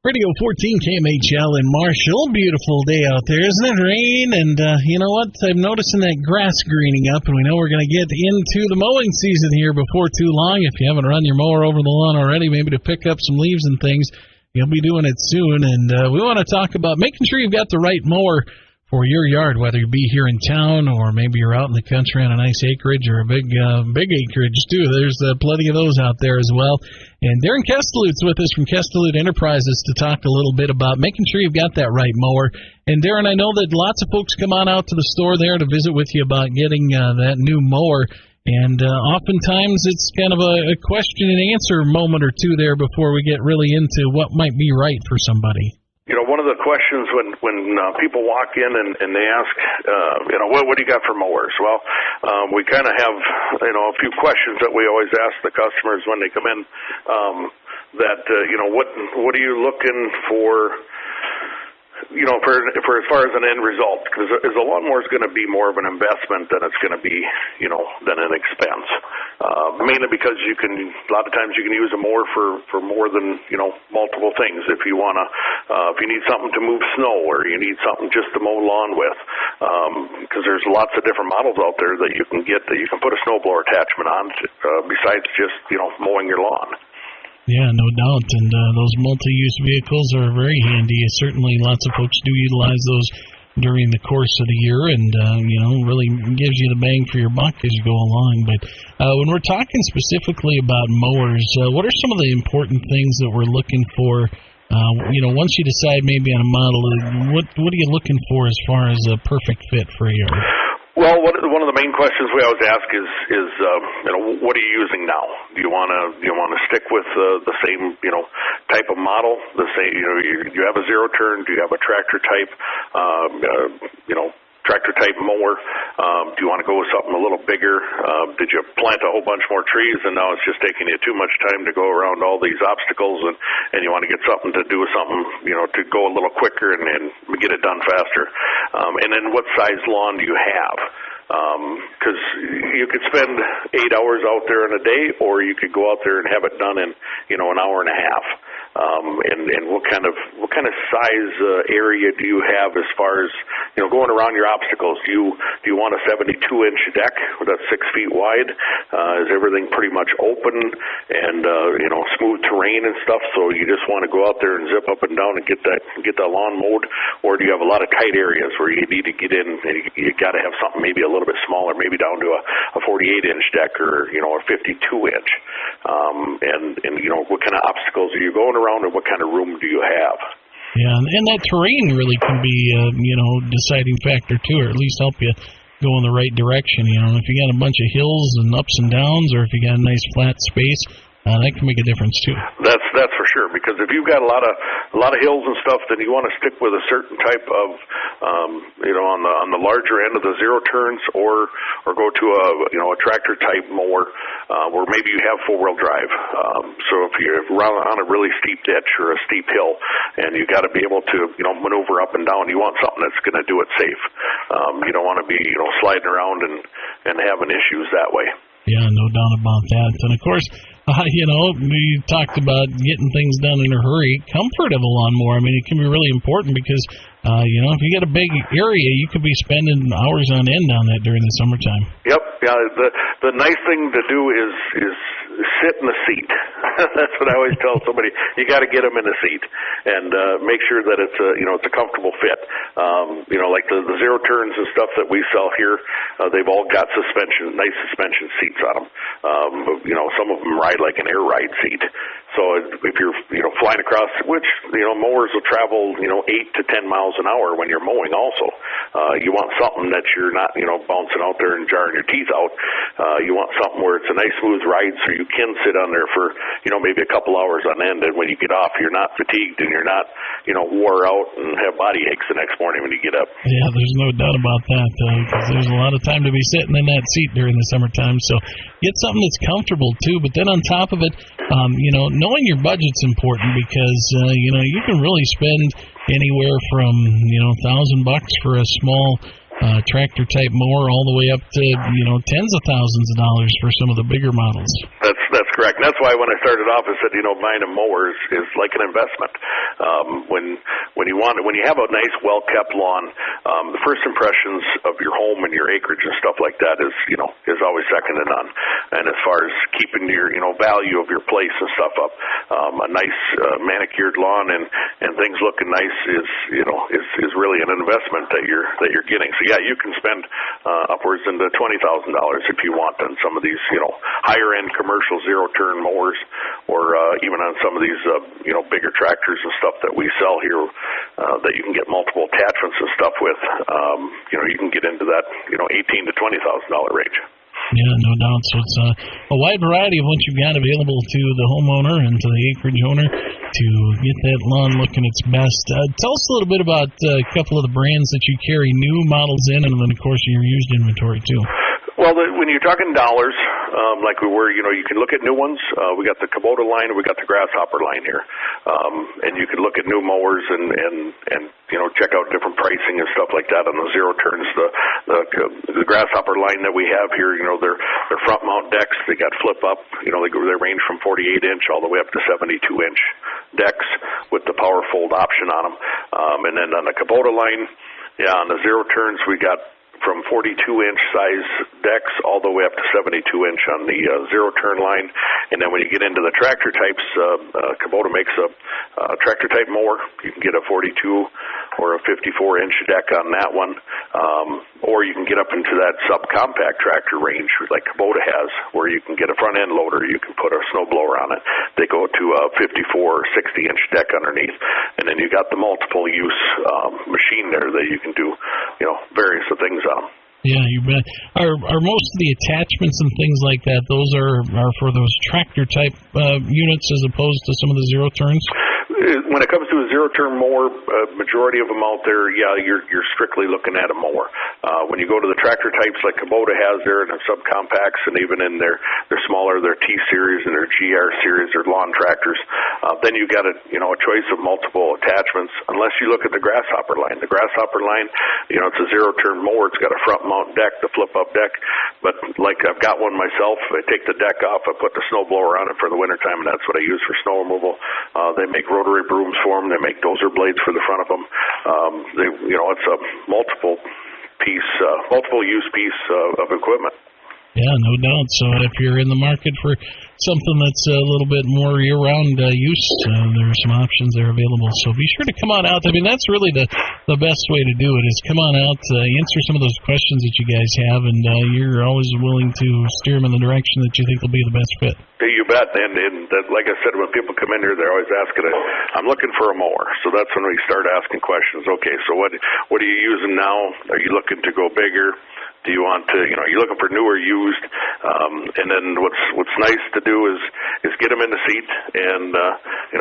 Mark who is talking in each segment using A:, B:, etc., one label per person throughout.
A: Radio 14 KMHL in Marshall. Beautiful day out there, isn't it? Rain, and you know what? I'm noticing that grass greening up, and we know we're going to get into the mowing season here before too long. If you haven't run your mower over the lawn already, maybe to pick up some leaves and things, you'll be doing it soon. And we want to talk about making sure you've got the right mower for your yard, whether you be here in town or maybe you're out in the country on a nice acreage or a big acreage too. There's plenty of those out there as well. And Daren Kesteloot's with us from Kesteloot Enterprises to talk a little bit about making sure you've got that right mower. And Daren, I know that lots of folks come on out to the store there to visit with you about getting that new mower. And oftentimes it's kind of a question and answer moment or two there before we get really into what might be right for somebody.
B: You know, one of the questions when people walk in and they ask, what do you got for mowers? Well, we kind of have, a few questions that we always ask the customers when they come in, what are you looking for, for as far as an end result? Because a lawnmower is going to be more of an investment than it's going to be, than an expense. Mainly because a lot of times you can use a mower for more than, multiple things. If you want to, if you need something to move snow or you need something just to mow lawn with, because there's lots of different models out there that you can get that you can put a snowblower attachment on besides just, mowing your lawn.
A: Yeah, no doubt, and those multi-use vehicles are very handy. Certainly lots of folks do utilize those during the course of the year, and, really gives you the bang for your buck as you go along. But when we're talking specifically about mowers, what are some of the important things that we're looking for? Once you decide maybe on a model, what are you looking for as far as a perfect fit for a yard?
B: Well, one of the main questions we always ask is what are you using now? Do you want to stick with the same type of model? The same do you have a zero turn? Do you have a tractor type mower? Do you want to go with something a little bigger? Did you plant a whole bunch more trees and now it's just taking you too much time to go around all these obstacles and you want to get something to do something, to go a little quicker and get it done faster? And then what size lawn do you have? Because you could spend 8 hours out there in a day, or you could go out there and have it done in, an hour and a half. And what kind of size area do you have as far as going around your obstacles? Do you want a 72-inch deck that's 6 feet wide? Is everything pretty much open and smooth terrain and stuff? So you just want to go out there and zip up and down and get that lawn mowed, or do you have a lot of tight areas where you need to get in and you got to have something maybe a little bit smaller, maybe down to a 48-inch deck or a 52-inch? And what kind of obstacles are you going around, and what kind of room do you have?
A: Yeah, and that terrain really can be deciding factor too, or at least help you go in the right direction. If you got a bunch of hills and ups and downs, or if you got a nice flat space, that can make a difference too.
B: That's for sure, because if you've got a lot of hills and stuff, then you want to stick with a certain type of on the larger end of the zero turns, or go to a tractor type mower where maybe you have 4-wheel drive. So if you're on a really steep ditch or a steep hill and you got to be able to maneuver up and down, you want something that's going to do it safe. You don't want to be sliding around and having issues that way.
A: Yeah, no doubt about that. And of course, we talked about getting things done in a hurry. Comfort of a lawnmower, it can be really important because, if you get a big area, you could be spending hours on end on that during the summertime. Yep.
B: Yeah. The nice thing to do is sit in the seat. That's what I always tell somebody. You got to get them in the seat and make sure that it's a comfortable fit. Like the zero turns and stuff that we sell here, they've all got nice suspension seats on them. Some of them ride like an air ride seat. So if you're flying across, which mowers will travel 8 to 10 miles an hour when you're mowing. Also, you want something that you're not bouncing out there and jarring your teeth out. You want something where it's a nice smooth ride, so you can sit on there for maybe a couple hours on end, and when you get off, you're not fatigued and you're not wore out and have body aches the next morning when you get up.
A: Yeah, there's no doubt about that, because there's a lot of time to be sitting in that seat during the summertime. So get something that's comfortable too. But then on top of it, knowing your budget's important, because you can really spend anywhere from $1,000 for a small tractor type mower all the way up to tens of thousands of dollars for some of the bigger models.
B: That's correct. And that's why when I started off, I said, buying a mower is like an investment. When you have a nice, well-kept lawn, the first impressions of your home and your acreage and stuff like that is always second to none. And as far as keeping your, value of your place and stuff up, a nice manicured lawn and things looking nice is really an investment that you're getting. So yeah, you can spend upwards into $20,000 if you want on some of these, higher end commercial zero-turn mowers, or even on some of these, bigger tractors and stuff that we sell here that you can get multiple attachments and stuff with. You can get into that, $18,000 to $20,000 range.
A: Yeah, no doubt. So it's a wide variety of what you've got available to the homeowner and to the acreage owner to get that lawn looking its best. Tell us a little bit about a couple of the brands that you carry new models in, and then, of course, your used inventory, too.
B: Well, when you're talking dollars, like we were, you can look at new ones. We got the Kubota line, and we got the Grasshopper line here. And you can look at new mowers and check out different pricing and stuff like that on the zero turns. The Grasshopper line that we have here, they're front mount decks. They got flip up. They range from 48-inch all the way up to 72-inch decks with the power fold option on them. And then on the Kubota line, on the zero turns, we got from 42-inch size decks all the way up to 72-inch on the zero-turn line. And then when you get into the tractor types, Kubota makes a tractor-type mower. You can get a 42 or a 54-inch deck on that one. Or you can get up into that subcompact tractor range like Kubota has, where you can get a front-end loader. You can put a snowblower on it. They go to a 54 or 60-inch deck underneath. And then you got the multiple-use machine there that you can do, various things on.
A: Yeah, you bet. Are most of the attachments and things like that, those are for those tractor-type units as opposed to some of the zero-turns?
B: When it comes to a zero-turn mower, majority of them out there, you're strictly looking at a mower. When you go to the tractor types like Kubota has there, and the subcompacts, and even in their smaller, their T-Series and their GR Series, their lawn tractors, then you got a choice of multiple attachments, unless you look at the Grasshopper line. The Grasshopper line, it's a zero-turn mower. It's got a front mount deck, the flip-up deck, but like I've got one myself. I take the deck off, I put the snowblower on it for the wintertime, and that's what I use for snow removal. They make rotary brooms for them. They make dozer blades for the front of them. It's a multiple use piece of equipment.
A: Yeah, no doubt. So if you're in the market for something that's a little bit more year-round use, there are some options there available. So be sure to come on out. I mean, that's really the best way to do it, is come on out, answer some of those questions that you guys have, and you're always willing to steer them in the direction that you think will be the best fit.
B: You bet. And like I said, when people come in here, they're always asking, I'm looking for a mower. So that's when we start asking questions. Okay, so what are you using now? Are you looking to go bigger? Do you want to, are you looking for new or used? And then what's nice to do is get them in the seat, and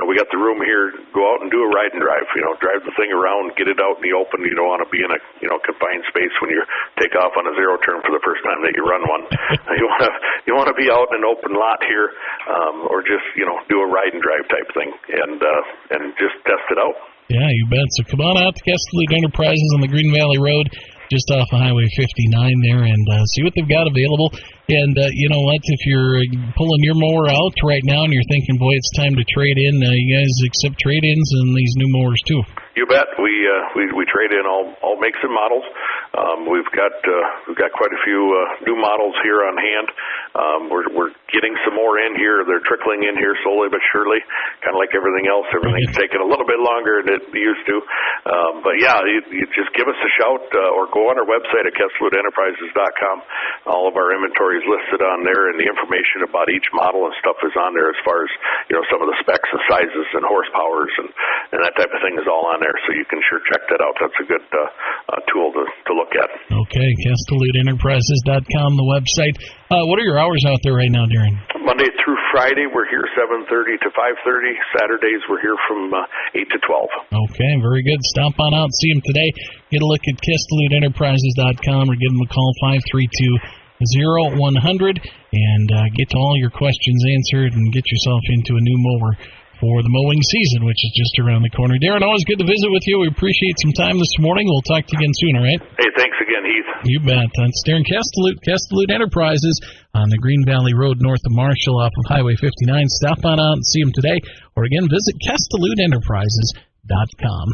B: we got the room here. Go out and do a ride and drive. Drive the thing around, get it out in the open. You don't want to be in a confined space when you take off on a zero turn for the first time that you run one. You want to be out in an open lot here, or just do a ride and drive type thing, and just test it out.
A: Yeah, you bet. So come on out to Kesteloot Enterprises on the Green Valley Road, just off of Highway 59 there, and see what they've got available. And you know what? If you're pulling your mower out right now and you're thinking, boy, it's time to trade in, you guys accept trade-ins and these new mowers too.
B: You bet. We trade in all makes and models. We've got quite a few new models here on hand. We're getting some more in here. They're trickling in here slowly but surely, kind of like everything else. Everything's taking a little bit longer than it used to. But yeah, you just give us a shout, or go on our website at KestelootEnterprises.com. All of our inventory is listed on there, and the information about each model and stuff is on there, as far as some of the specs and sizes and horsepowers and that type of thing is all on there. So you can sure check that out. That's a good tool to look at. Okay,
A: KestelootEnterprises.com, the website. What are your hours out there right now, Daren?
B: Monday through Friday, we're here 7:30 to 5:30. Saturdays, we're here from 8 to 12.
A: Okay, very good. Stop on out, see them today. Get a look at KestelootEnterprises.com, or give them a call, 532-0100, and get all your questions answered and get yourself into a new mower for the mowing season, which is just around the corner. Daren, always good to visit with you. We appreciate some time this morning. We'll talk to you again soon, all right?
B: Hey, thanks again, Heath.
A: You bet. That's Daren Kesteloot, Kesteloot Enterprises on the Green Valley Road north of Marshall off of Highway 59. Stop on out and see him today. Or again, visit KestelootEnterprises.com.